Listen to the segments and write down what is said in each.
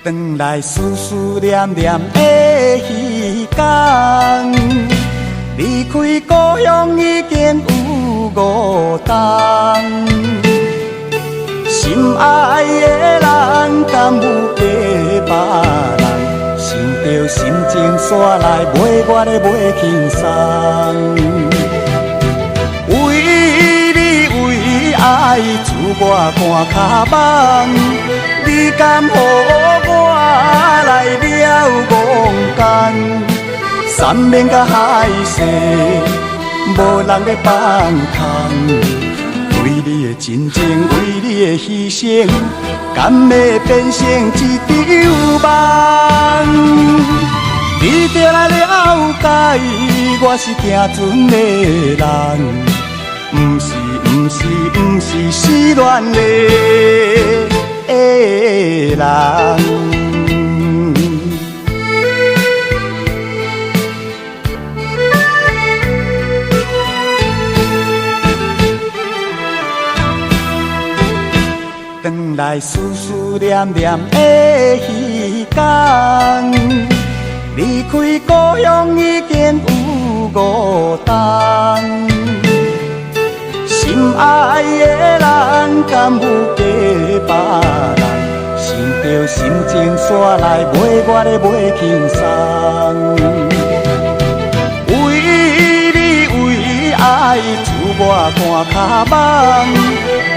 转来思思念念的彼天，离开故乡已经有5冬。心爱的人，敢有假别人？想着心情煞来袂我的袂轻松。为你为爱，自我汗脚梦，你敢予我来了戆工？山盟甲海誓，无人咧放空。为你的真情，为你的牺牲，敢会变成一场梦？你就来了解，我是行船的人，不是失恋的人。转来思思念念的彼天，离开故乡已经有5冬。心爱的人，敢有假别人？想着心情煞来袂我的袂轻松。为你为爱，自我汗脚梦，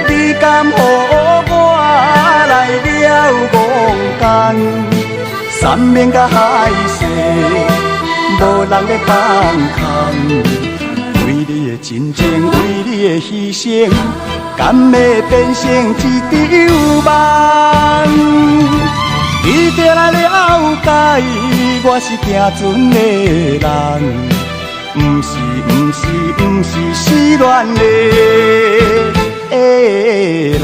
你敢予我来了戆工？山盟甲海誓，无人咧放空。为你的真情，为你的牺牲，敢会变成一场梦？你就来了解，我是行船的人，不是失恋的人。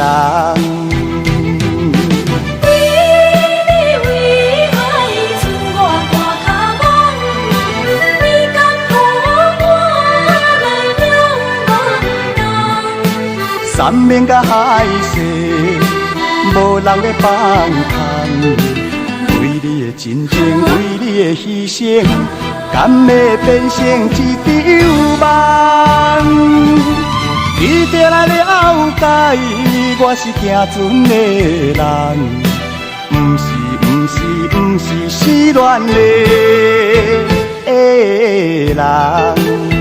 山盟甲海誓，无人咧放空。为你的真情，为你的牺牲，敢会变成一场梦？你就来了解，我是行船的人，不是失恋的人。